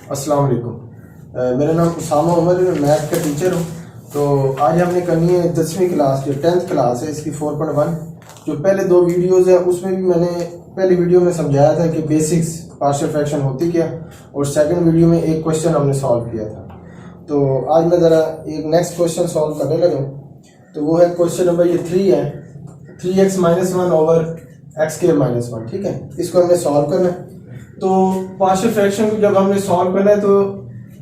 अस्सलाम वालेकुम। मेरा नाम उसामा उमर है, मैं मैथ का टीचर हूँ। तो आज हमने करनी है 10वीं क्लास, जो 10th क्लास है इसकी 4.1। जो पहले दो वीडियोज़ है उसमें भी मैंने पहली वीडियो में समझाया था कि बेसिक्स पार्शियल फ्रैक्शन होती क्या, और सेकंड वीडियो में एक क्वेश्चन हमने सॉल्व किया था। तो आज मैं ज़रा एक नेक्स्ट क्वेश्चन सॉल्व करने लगा हूँ। तो वो है क्वेश्चन नंबर ये 3 है, 3x - 1 ओवर x² - 1। ठीक है, इसको हमने सॉल्व करना है। तो पार्शियल फ्रैक्शन को जब हमने सॉल्व करना है तो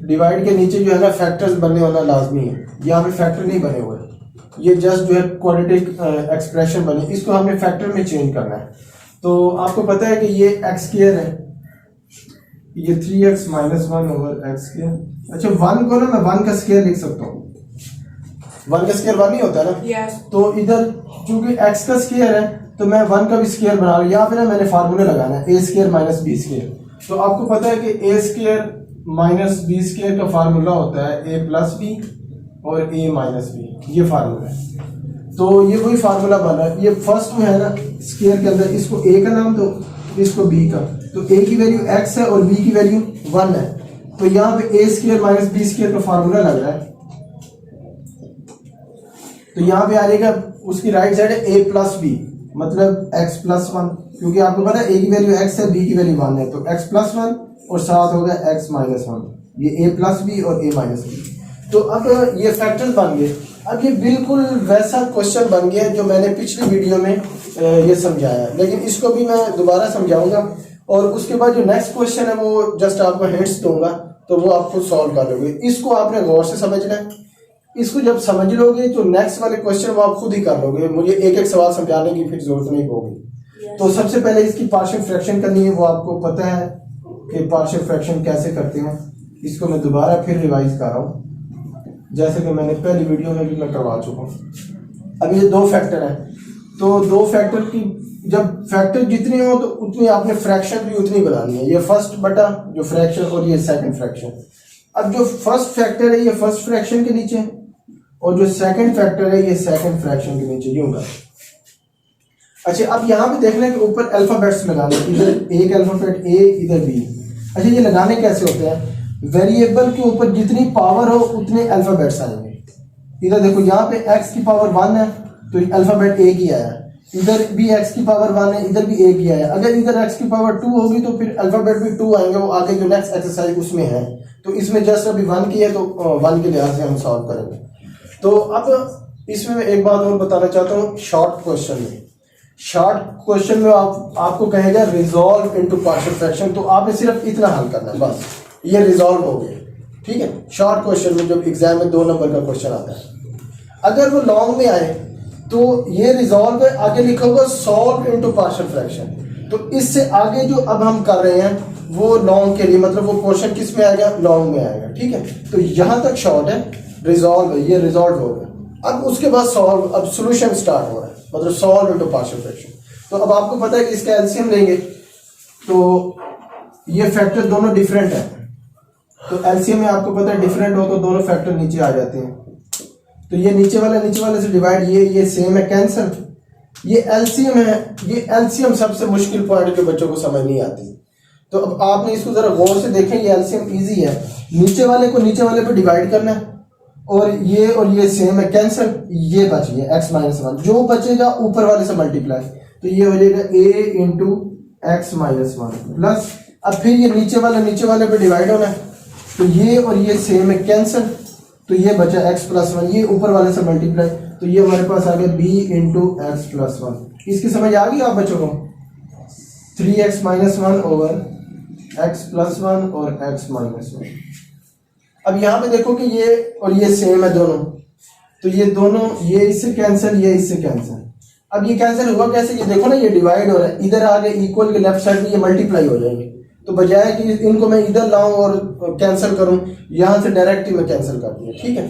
डिवाइड के नीचे जो है ना फैक्टर्स बनने होना लाजमी है। यहाँ पे फैक्टर नहीं बने हुए, ये जस्ट जो है क्वाड्रेटिक एक्सप्रेशन बने, इसको हमने फैक्टर में चेंज करना है। तो आपको पता है कि ये x² है, ये 3x - 1 ओवर x²। अच्छा, 1 को ना मैं 1 का स्क्वायर लिख सकता हूँ, 1 का स्क्वायर 1 नहीं होता ना। yes. तो इधर चूंकि x का स्क्वायर है तो मैं 1 का भी स्क्वायर बना रहा हूँ। यहाँ पे ना मैंने फार्मूला लगाना है a² - b²। तो आपको पता है कि a² - b² का फार्मूला होता है a + b और a - b, ये फार्मूला है। तो ये वही फार्मूला बन रहा है। ये फर्स्ट में है ना स्क्वायर के अंदर, इसको a का नाम दो, इसको b का। तो a की वैल्यू x है और b की वैल्यू 1 है। तो यहाँ पे a² - b² का फार्मूला लग रहा है। तो यहाँ पे आ जाएगा, उसकी राइट साइड है a + b, मतलब x + 1, क्योंकि आपको पता है a की वैल्यू x है, b की वैल्यू 1 है। तो x + 1 और साथ होगा x - 1, ये a + b और a - b। तो अब ये फैक्टर्स बन गए। अब ये बिल्कुल वैसा क्वेश्चन बन गया जो मैंने पिछली वीडियो में ये समझाया, लेकिन इसको भी मैं दोबारा समझाऊंगा। और उसके बाद जो नेक्स्ट क्वेश्चन है वो जस्ट आपको हिंट्स दूंगा, तो वो आप खुद सॉल्व कर लोगे। इसको आपने गौर से समझना है। इसको जब समझ लोगे तो नेक्स्ट वाले क्वेश्चन वो आप खुद ही कर लोगे, मुझे एक एक सवाल समझाने की फिर जरूरत नहीं होगी। तो सबसे पहले इसकी पार्शियल फ्रैक्शन करनी है, वो आपको पता है कि पार्शियल फ्रैक्शन कैसे करते हैं। इसको मैं दोबारा फिर रिवाइज कर रहा हूँ, जैसे कि मैंने पहली वीडियो में भी मैं करवा चुका हूँ। अब ये दो फैक्टर हैं, तो दो फैक्टर की जब फैक्टर जितनी हो तो उतनी आपने फ्रैक्शन भी उतनी बनानी है। ये फर्स्ट बटा जो फ्रैक्शन और ये सेकंड फ्रैक्शन। अब जो फर्स्ट फैक्टर है ये फर्स्ट फ्रैक्शन के नीचे, और जो सेकंड फैक्टर है ये सेकंड फ्रैक्शन के नीचे, यूं कर। अच्छा, अब यहाँ पे देखना है कि ऊपर अल्फाबेट्स लगाने, इधर एक अल्फाबेट a, इधर b। अच्छा, ये लगाने कैसे होते हैं? वेरिएबल के ऊपर जितनी पावर हो उतने अल्फाबेट्स आएंगे। इधर देखो, यहाँ पे x की पावर 1 है तो अल्फाबेट a की आया, इधर भी x की पावर 1 है, इधर भी a की आया। अगर इधर x की पावर 2 होगी तो फिर अल्फाबेट भी 2 आएंगे, वो आगे जो नेक्स्ट एक्सरसाइज उसमें है। तो इसमें जस्ट अभी 1 की है तो 1 के लिहाज से हम सॉल्व करेंगे। तो अब इसमें मैं एक बात और बताना चाहता हूँ। शॉर्ट क्वेश्चन में आपको कहेगा रिजॉल्व इनटू पार्शियल फ्रैक्शन, तो आपने सिर्फ इतना हल करना है, बस ये रिजॉल्व हो गया। ठीक है, शॉर्ट क्वेश्चन में जब एग्जाम में 2 नंबर का क्वेश्चन आता है। अगर वो लॉन्ग में आए तो ये रिजॉल्व है, आगे लिखा होगा सॉल्व इनटू पार्शियल फ्रैक्शन। तो इससे आगे जो अब हम कर रहे हैं वो लॉन्ग के लिए, मतलब वो क्वेश्चन किस में आएगा? लॉन्ग में आएगा। ठीक है, तो यहां तक शॉर्ट है, रिजॉल्व है, ये रिजॉल्व हो गया। अब उसके बाद सॉल्व, अब सोल्यूशन स्टार्ट हो रहा है, मतलब सॉल्व इनटू पार्शियल फ्रैक्शन। तो अब आपको पता है कि इसका एलसीएम लेंगे तो ये फैक्टर दोनों डिफरेंट है, तो एलसीएम में आपको पता है डिफरेंट हो तो दोनों फैक्टर नीचे आ जाते हैं। तो ये नीचे वाले से डिवाइड, ये सेम है, कैंसिल। ये एलसीएम है, ये एलसीएम सबसे मुश्किल पॉइंट जो बच्चों को समझ नहीं आती। तो अब आपने इसको जरा गौर से देखें, ये एलसीएम इजी है। नीचे वाले को नीचे वाले पे डिवाइड करना है, और ये सेम है, कैंसिल। ये बच गया x - 1, जो बचेगा ऊपर वाले से मल्टीप्लाई, तो ये हो जाएगा a × x - 1 प्लस। अब फिर ये नीचे वाले पे डिवाइड होना है, तो ये और ये सेम है, कैंसिल। तो ये बचा x + 1, ये ऊपर वाले से मल्टीप्लाई, तो ये हमारे पास आ गया b × x + 1। इसकी समझ आ गई आप बच्चों को? 3x - 1 ओवर x + 1 और x - 1। अब यहाँ पे देखो कि ये और ये सेम है दोनों, तो ये दोनों, ये इससे कैंसिल, ये इससे कैंसिल। अब ये कैंसिल हुआ कैसे? ये देखो ना, ये डिवाइड हो रहा है, इधर आगे इक्वल के लेफ्ट साइड में ये मल्टीप्लाई हो जाएंगे। तो बजाय कि इनको मैं इधर लाऊं और कैंसिल करूं, यहां से डायरेक्ट ही मैं कैंसिल कर दिया। ठीक है,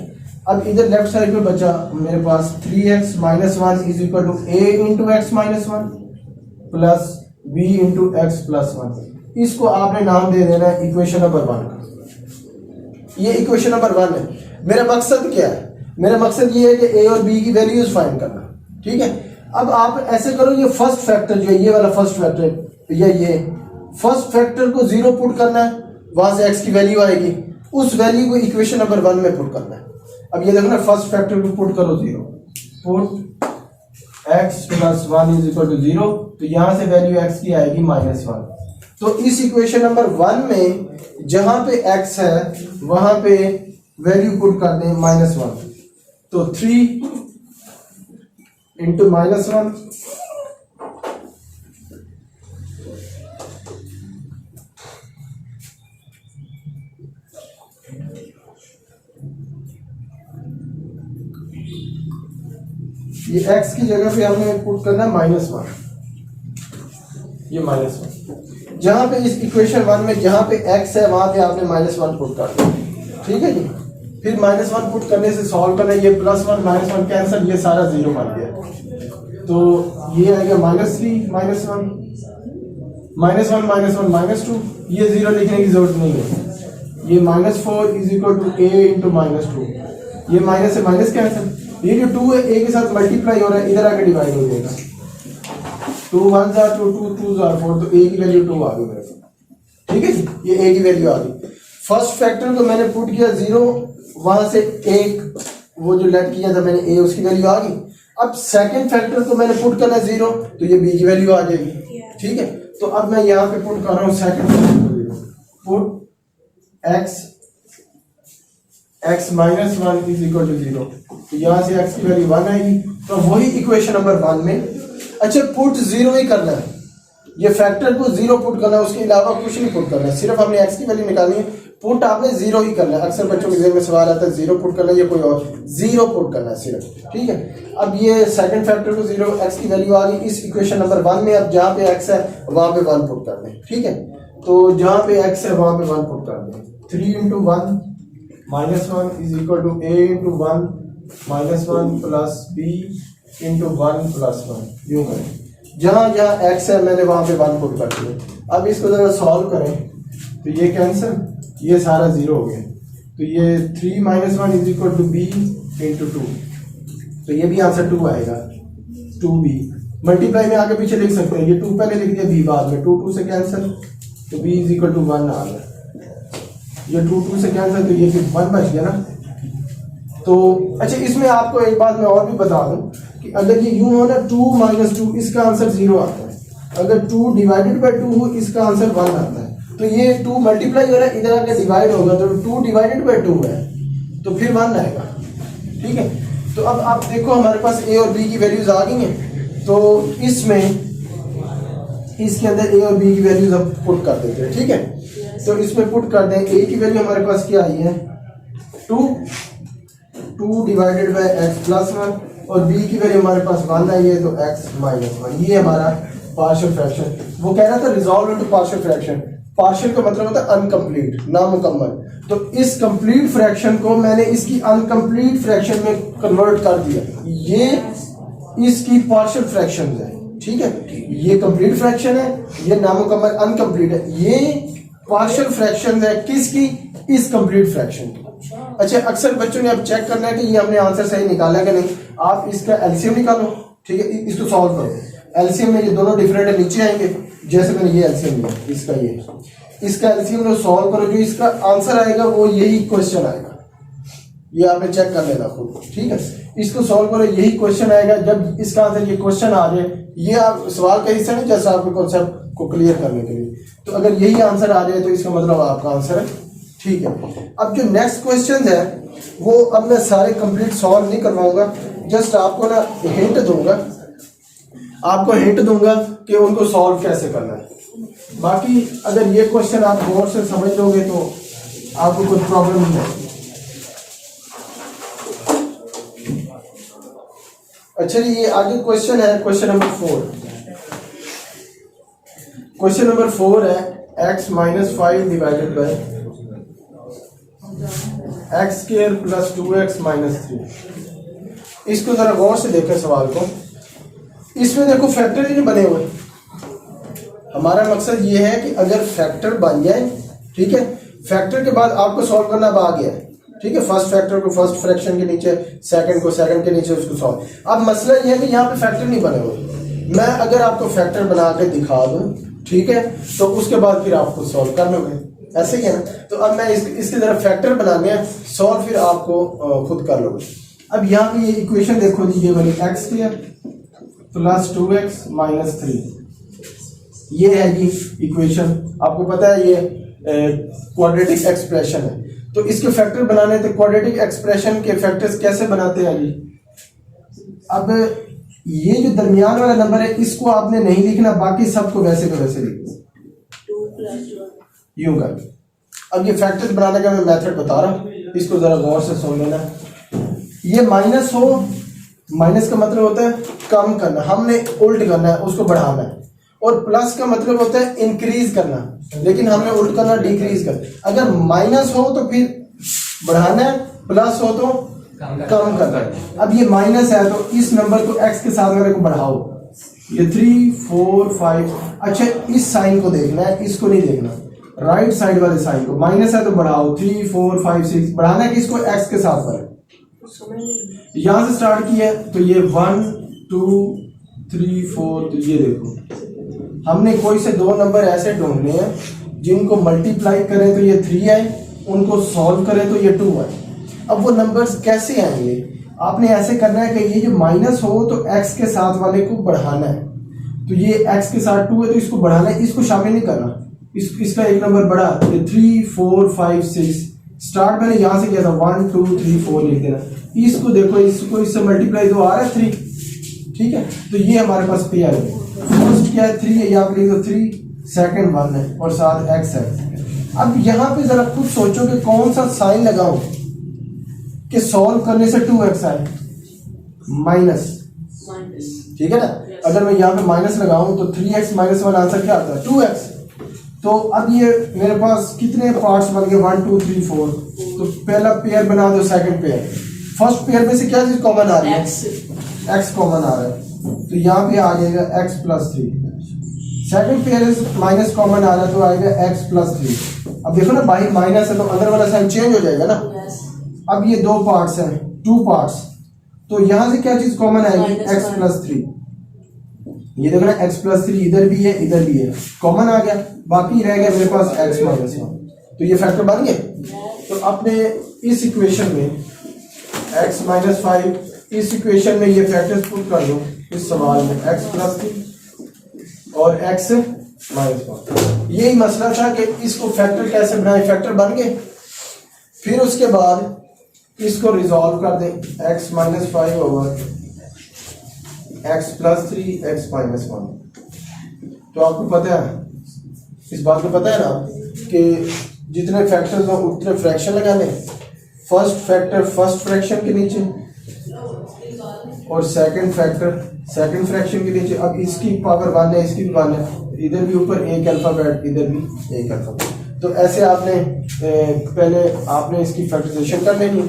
अब इधर लेफ्ट साइड में बचा मेरे पास 3x - 1 = a × x - 1 plus b × x + 1। इसको आपने नाम दे देना है इक्वेशन नंबर 1 का। ये इक्वेशन नंबर 1 है। मेरा मकसद क्या है? मेरा मकसद ये है कि a और b की वैल्यूज फाइंड करना। ठीक है, अब आप ऐसे करो, ये फर्स्ट फैक्टर जो है, ये वाला फर्स्ट फैक्टर, ये फर्स्ट फैक्टर को 0 पुट करना है, वहां से x की वैल्यू आएगी, उस वैल्यू को इक्वेशन नंबर 1 में पुट करना है। अब ये देखो ना, फर्स्ट फैक्टर को पुट करो 0, put x plus 1 is equal to 0, तो यहां से वैल्यू x की आएगी -1। तो इस इक्वेशन नंबर 1 में जहां पे x है वहां पे वैल्यू पुट कर दें -1, तो 3 इंटू -1 ये x की जगह पे हमने पुट करना है -1, ये -1। जहां पे इस इक्वेशन 1 में जहां पे x है वहां पे आपने -1 पुट कर दिया, ठीक है जी। फिर -1 पुट करने से सॉल्व करना, ये +1 -1 कैंसिल, ये सारा 0 बन गया। तो ये आएगा -3 -1 -1 ये 0 लिखने की जरूरत नहीं है। ये -4 is equal to a into -2, ये माइनस से माइनस कैंसिल, ये जो 2 है a के साथ मल्टीप्लाई हो रहा है, इधर आके डिवाइड हो जाएगा। 2 1 are 2 2 2 are 4, तो a की वैल्यू 2 आ गई मेरे को, ठीक है जी, ये a की वैल्यू आ गई। फर्स्ट फैक्टर को मैंने पुट किया 0, वहां से एक वो जो लेट किया था मैंने a, उसकी वैल्यू आ गई। अब सेकंड फैक्टर को मैंने पुट करना 0, तो ये b की वैल्यू आ जाएगी, ठीक है। तो अब मैं यहाँ पे पुट कर रहा हूँ सेकंड फैक्टर को, put x -1 is equal to 0, तो यहाँ से x की वैल्यू 1 आएगी। तो वही इक्वेशन नंबर 1 में, अच्छा पुट 0 ही करना है, ये फैक्टर को 0 पुट करना है, उसके अलावा कुछ नहीं पुट करना है, सिर्फ हमने x की वैल्यू निकालनी है, पुट आपने 0 ही करना है। अक्सर बच्चों के ज़हन में सवाल आता है 0 पुट करना है, ये कोई और 0 पुट करना है सिर्फ, ठीक है। अब ये सेकंड फैक्टर को 0, x की वैल्यू आ गई इस इक्वेशन नंबर 1 में। अब जहाँ पे x है वहां पे 1 पुट कर दें, ठीक है। तो जहाँ पे x है वहां पे 1 पुट कर दें, 3 into 1 -1 is equal to a into 1 -1 plus b into 1 plus 1, यूं करें। जहाँ जहाँ x है मैंने वहां पे 1 पुट कर दिया। अब इसको जरा सॉल्व करें, तो ये कैंसिल, ये सारा 0 हो गया। तो ये 3 -1 is equal to b into 2, तो ये भी आंसर 2 आएगा, 2b। मल्टीप्लाई में आगे पीछे लिख सकते हैं, ये 2 पहले लिख दिया, b बाद में, 2 2 से कैंसिल, तो b इज इक्वल टू 1 आ गया। ये 2 2 से कैंसिल, तो ये फिर 1 बच गया ना। तो अच्छा, इसमें आपको एक बात मैं और भी बता दूं कि अगर ये यूं हो ना 2 - 2, इसका आंसर 0 आता है। अगर 2 डिवाइडेड बाय 2 हो, इसका आंसर 1 आता है। तो ये 2 मल्टीप्लाई हो रहा है, इधर आकर डिवाइड होगा, तो 2 डिवाइडेड बाय 2 है, तो फिर 1 आएगा, ठीक है। तो अब आप देखो हमारे पास a और b की वैल्यूज आ गई हैं, तो इसमें इसके अंदर a और b की वैल्यूज हम पुट कर देते हैं, ठीक है। तो इसमें पुट कर दें, a की वैल्यू हमारे पास क्या आई है 2 डिवाइडेड बाय x प्लस 1, और b की वैल्यू हमारे पास 1 आई है, तो x -1। ये हमारा पार्शियल फ्रैक्शन। वो कह रहा था resolve into partial fraction. Partial का मतलब होता है अनकम्प्लीट, नामुकम्मल। तो इस कंप्लीट फ्रैक्शन को मैंने इसकी अनकम्प्लीट फ्रैक्शन में कन्वर्ट कर दिया। ये इसकी पार्शियल फ्रैक्शन है, ठीक है। ये कंप्लीट फ्रैक्शन है, ये नामुकम्मल अनकम्प्लीट है। ये पार्शियल फ्रैक्शन है किसकी, इस कंप्लीट फ्रैक्शन की। अच्छा, अक्सर बच्चों ने अब चेक करना है कि ये हमने आंसर सही निकाला कि नहीं। आप इसका एलसीएम निकालो, ठीक है, इसको सॉल्व करो। एलसीएम में ये दोनों डिफरेंट है, नीचे आएंगे। जैसे मैंने ये एलसीएम लिया, इसका एलसीएम लो, सॉल्व करो, जो इसका आंसर आएगा वो यही क्वेश्चन आएगा। ये आपने चेक कर लेना खुद, ठीक है। इसको सॉल्व करो, यही क्वेश्चन आएगा। जब इसका आंसर ये क्वेश्चन आ जाए, ये आप सवाल का हिस्सा नहीं, जैसा आपके कॉन्सेप्ट को क्लियर करने के लिए। तो अगर यही आंसर आ जाए तो इसका मतलब आपका आंसर है, ठीक है। अब जो नेक्स्ट क्वेश्चन है वो अब मैं सारे कंप्लीट सॉल्व नहीं करवाऊंगा, जस्ट आपको ना हिंट दूंगा कि उनको सॉल्व कैसे करना है। बाकी अगर ये क्वेश्चन आप गौर से समझ लोगे तो आपको कोई प्रॉब्लम नहीं आएगी। अच्छा जी, ये आगे क्वेश्चन है, क्वेश्चन नंबर 4। क्वेश्चन नंबर 4 है x -5 divided by x square plus 2x -3। इसको जरा गौर से देखें सवाल को। इसमें देखो फैक्टर ही नहीं बने हुए। हमारा मकसद ये है कि अगर फैक्टर बन जाए, ठीक है, फैक्टर के बाद आपको सॉल्व करना अब आ गया है, ठीक है। फर्स्ट फैक्टर को फर्स्ट फ्रैक्शन के नीचे, सेकंड को सेकंड के नीचे, उसको सॉल्व। अब मसला ये है कि यहाँ पे फैक्टर नहीं बने हुए। मैं अगर आपको फैक्टर बना के दिखा दूं, ठीक है, तो उसके बाद फिर आपको सॉल्व कर लोगे। ऐसे ही है ना। तो अब मैं इसकी तरफ फैक्टर बनाने हैं, सॉल्व फिर आपको खुद कर लोगे। अब यहाँ पे ये इक्वेशन देखो जी, ये वाली x square plus 2x minus 3, ये है जी इक्वेशन। आपको पता है ये क्वाड्रेटिक एक्सप्रेशन है, तो इसके फैक्टर बनाने थे। क्वाड्रेटिक एक्सप्रेशन के फैक्टर्स कैसे बनाते हैं जी? अब ये जो दरमियान वाला नंबर है इसको आपने नहीं लिखना, बाकी सबको वैसे को वैसे लिखना, 2 + 1 यूं कर। अब ये फैक्टर्स बनाने का मैं मेथड बता रहा हूँ, इसको जरा गौर से सुन लेना। ये माइनस हो, माइनस का मतलब होता है कम करना, हमने उल्ट करना है, उसको बढ़ाना है। और प्लस का मतलब होता है इंक्रीज करना, लेकिन हमने उल्ट करना, डिक्रीज करना। अगर माइनस हो तो फिर बढ़ाना है, प्लस हो तो कम करना है। अब ये माइनस है तो इस नंबर को एक्स के साथ मेरे को बढ़ाओ, ये 3 4 5। अच्छा इस साइन को देखना है, इसको नहीं देखना, राइट साइड वाले साइन को। माइनस है तो बढ़ाओ 3 4 5 6, बढ़ाना है कि इसको एक्स के साथ पर। यहां से स्टार्ट किया तो ये 1 2 3 4, तो ये देखो हमने कोई से 2 नंबर ऐसे ढूंढने हैं जिनको मल्टीप्लाई करें तो ये 3 आए, उनको सॉल्व करें तो ये 2 आए। अब वो नंबर्स कैसे आएंगे? आपने ऐसे करना है कि ये जो माइनस हो तो x के साथ वाले को बढ़ाना है, तो ये x के साथ 2 है तो इसको बढ़ाना है, इसको शामिल नहीं करना। इसका एक नंबर बढ़ा, ये 3 4 5 6, स्टार्ट मैंने यहाँ से किया था 1 2 3 4 लिख देना। इसको देखो, इसको इससे मल्टीप्लाई तो आ रहा है 3, ठीक है, तो ये हमारे पास पे आएगा। फर्स्ट क्या है 3 है, यहाँ पे लिख दो 3, सेकंड 1 है और साथ x है। अब यहाँ पे जरा खुद सोचो कि कौन सा साइन लगाऊं कि सॉल्व करने से 2x आए, माइनस, ठीक है ना। अगर मैं यहाँ पे माइनस लगाऊं तो 3x - 1 आंसर क्या आता है 2x। तो अब ये मेरे पास कितने पार्ट्स बन गए 1 2 3 4, तो पहला पेयर बना दो, सेकंड पेयर। फर्स्ट पेयर में से क्या चीज कॉमन आ रही है? x कॉमन आ रहा है, तो यहाँ पे आ जाएगा x + 3। Second pair minus common आ रहा है तो आएगा x + 3। अब देखो ना बाहर माइनस है तो अंदर वाला साइन चेंज हो जाएगा ना। अब ये 2 पार्ट्स हैं, 2 पार्ट्स, तो यहां से क्या चीज कॉमन आएगी x + 3। ये देखो ना x + 3 इधर भी है इधर भी है, कॉमन आ गया, बाकी रह गया मेरे पास x - 1। तो ये फैक्टर बन गए। तो आपने इस इक्वेशन में x - 5, इस इक्वेशन में ये फैक्टर्स पुट कर दो इस सवाल में, x + 3 और x - 1। यही मसला था कि इसको फैक्टर कैसे बनाए, फैक्टर बन गए। फिर उसके बाद इसको रिजॉल्व कर दें, x - 5 ओवर x + 3 x - 1। तो आपको पता है, इस बात को पता है ना कि जितने फैक्टर्स हो उतने फ्रैक्शन लगाने। फर्स्ट फैक्टर फर्स्ट फ्रैक्शन के नीचे और सेकंड फैक्टर सेकंड फ्रैक्शन के नीचे। अब इसकी पावर 1 है, इसकी भी 1 है, इधर भी ऊपर एक अल्फाबेट, इधर भी एक अल्फाबेट। तो ऐसे आपने पहले आपने इसकी फैक्टराइजेशन कर लेनी,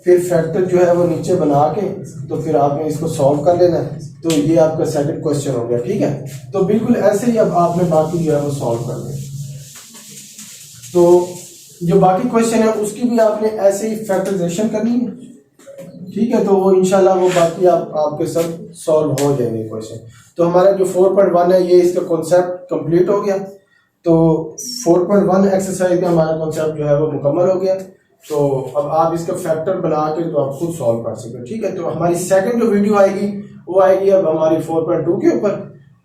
फिर फैक्टर जो है वो नीचे बना के तो फिर आपने इसको सॉल्व कर लेना है। तो ये आपका सेकंड क्वेश्चन हो गया, ठीक है। तो बिल्कुल ऐसे ही अब आपने बाकी जो है वो सॉल्व कर लेना। तो जो बाकी क्वेश्चन है उसकी भी आपने ऐसे ही फैक्टराइजेशन करनी है, ठीक है। तो वो इंशाल्लाह वो बाकी आपके सब सॉल्व हो जाएंगे क्वेश्चन। तो हमारा जो 4.1 है ये इसका कॉन्सेप्ट कंप्लीट हो गया। तो 4.1 एक्सरसाइज का हमारा कॉन्सेप्ट जो है वो मुकम्मल हो गया। तो अब आप इसका फैक्टर बना के तो आप खुद सॉल्व कर सकते हो, ठीक है। तो हमारी सेकंड जो वीडियो आएगी वो आएगी अब हमारी 4.2 के ऊपर।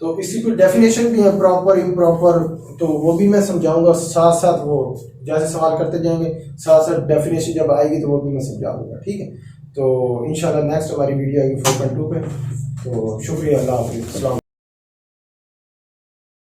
तो इसकी कोई डेफिनेशन भी है, प्रॉपर इम्प्रॉपर, तो वो भी मैं समझाऊंगा साथ साथ। वो जैसे सवाल करते जाएंगे साथ साथ डेफिनेशन जब आएगी तो वो भी मैं समझा दूंगा, ठीक है। तो इंशाल्लाह नेक्स्ट हमारी वीडियो आएगी 4.2 पे। तो शुक्रिया, अल्लाह हाफिज़।